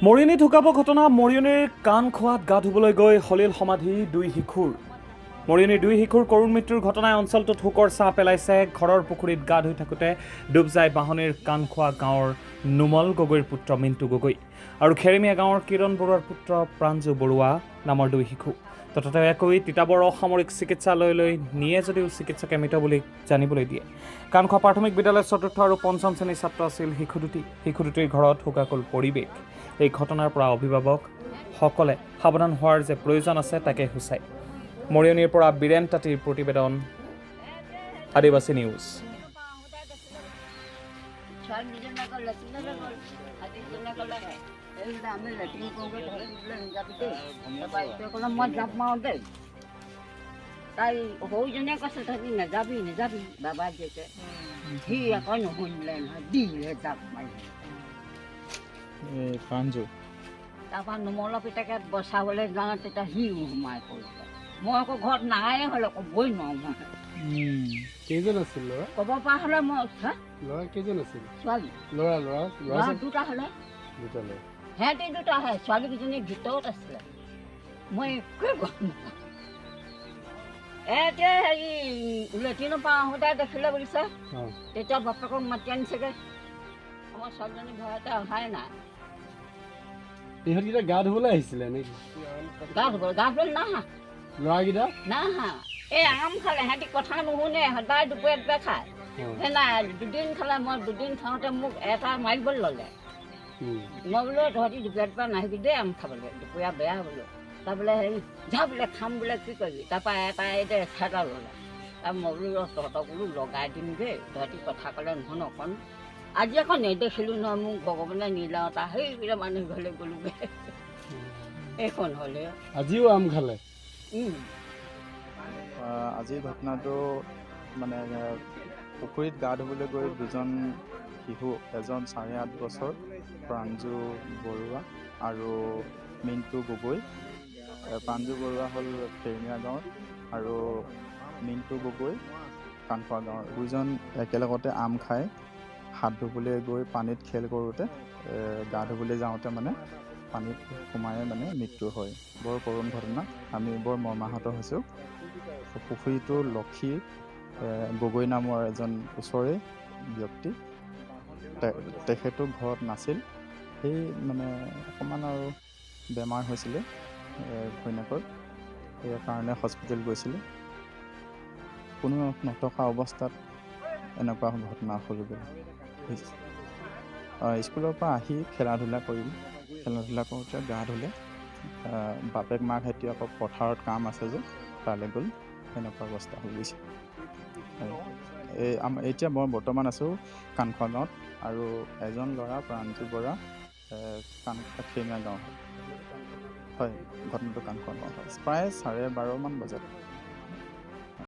মৰিয়নী ঢুকাব ঘটনা মৰিয়নীৰ কাণ খোৱাত গা ধুবলৈ গৈ হলিল সমাধি দুই শিশুৰ মৰিয়নীৰ দুই শিশুৰ কৰুণ মৃত্যুৰ ঘটনাই অঞ্চলটোত শোকৰ ছাঁ পেলাইছে। ঘৰৰ পুখুৰীত গা ধুই থাকোঁতে ডুব যায় বাহনীৰ কাণখোৱা গাঁৱৰ নুমল গগৈৰ পুত্ৰ মিণ্টু গগৈ আৰু খেৰেমীয়া গাঁৱৰ কিৰণ বৰুৱাৰ পুত্ৰ প্ৰাঞ্জু বৰুৱা নামৰ দুই শিশু। ততাতৈয়াকৈ তিতাবৰ অসামৰিক চিকিৎসালয়লৈ নিয়ে যদিও চিকিৎসকে মৃত বুলি জানিবলৈ দিয়ে। কাণখোৱা প্ৰাথমিক বিদ্যালয়ৰ ৪ৰ্থ আৰু ৫ম শ্ৰেণীৰ ছাত্ৰ আছিল শিশু দুটিৰ ঘৰত শোকাকুল পৰিৱেশ। এই ঘটনাৰ পৰা অভিভাৱকসকলে সাৱধান হোৱাৰ যে প্ৰয়োজন আছে তাকে সূচায়। মৰিয়নীৰ পৰা বীৰেন তাঁতীৰ প্ৰতিবেদন, আদিবাসী নিউজ। তাই সৰুজনে কৈছে তহঁতি নাযাবি বাবা যেতে সি আকৌ নুশুনিলে নহয়, দিলে জাপ মাৰি। তাৰপৰা নুমলৰ পিতাকে বচাবলৈ যাওঁ, তেতিয়া সি সোমাই পৰিলে। মই আকৌ ঘৰত নায়ে হ'লে ক'বই নোৱাৰোঁ মই। কেইজন আছিল ল'ৰা? ক'ব পৰা হ'লে মই ল'ৰা কেইজন আছিল? ছোৱালী ল'ৰা দুটা হ'লে, দুটা ল'ৰা। সিহঁতি দুটা আহে, ছোৱালীকেইজনী ভিতৰত আছিলে। মই একোৱে গম নাপাওঁ। এতিয়া হেৰি লেট্ৰিনৰ পৰা আহোঁতে দেখিলে বুলিছে, তেতিয়া বাপেকক মাতি আনিছেগৈ। আমাৰ ছোৱালীজনী ঘৰতে অহাই নাই। ইহঁতকেইটা গা ধুবলৈ আহিছিলে নেকি? গা ধুবলৈ নাহা ল'ৰাকেইটা নাহা। এই আম খালে, সিহঁতি কথা নুশুনে, সদায় দুপৰীয়া খায়। সেই নাই দুদিন খালে, মই দুদিন খাওঁতে মোক এটা মাৰিবলৈ ল'লে। মই বোলো তহঁতি দুপৰীয়া নাহিবি দেই আম খাবলৈ, দুপৰীয়া বেয়া বোলো। তাৰ বোলে হেৰি যা বোলে খাম বোলে, কি কৰিবি? তাৰপৰা এটাই এটা ল'লে। তাৰ মই বোলো তহঁতক বোলো লগাই দিম দেই, তহঁতি কথা ক'লে নহয় অকণ। আজি আকৌ নেদেখিলোঁ নহয়, মোক ভগৱানে নিলাও তাৰ সেইবিলাক মানুহ ঘৰলৈ গ'লোগৈ। এইখন হ'লে আজিও আম খালে। আজিৰ ঘটনাটো মানে পুখুৰীত গা ধুবলৈ গৈ দুজন শিশু, এজন 8.5 বছৰ প্ৰাঞ্জু বৰুৱা আৰু মিণ্টু গগৈ। প্ৰাঞ্জু বৰুৱা হ'ল খেৰমীয়া গাঁৱৰ আৰু মিণ্টু গগৈ কাণখোৱা গাঁৱৰ। দুজন একেলগতে আম খাই হাত ধুবলৈ গৈ পানীত খেল কৰোঁতে গা ধুবলৈ যাওঁতে মানে পানীত সোমাই মানে মৃত্যু হয়। বৰ কৰুণ ঘটনা, আমি বৰ মৰ্মাহত হৈছোঁ। পুখুৰীটো লক্ষী গগৈ নামৰ এজন ওচৰৰে ব্যক্তি, তেখেতো ঘৰত নাছিল। সেই মানে অকণমান আৰু বেমাৰ হৈছিলে ঘৈণীয়েকৰ, সেইকাৰণে হস্পিটেল গৈছিলে। কোনো নথকা অৱস্থাত এনেকুৱা ঘটনা হ'লগৈ। স্কুলৰ পৰা আহি খেলা ধূলা কৰোঁতে গা ধুলে। বাপেক মাক সৈতে আকৌ পথাৰত কাম আছে যে তালৈ গ'ল, সেনেকুৱা অৱস্থা হৈ গৈছে। এতিয়া মই বৰ্তমান আছোঁ কাণখোৱা গাঁৱত, আৰু এজন ল'ৰা প্ৰাঞ্জু বৰা খেৰমীয়া গাঁও হয়। ঘটনাটো কাণখোৱা গাঁৱত হয়, প্ৰায় 12:30 বজাত।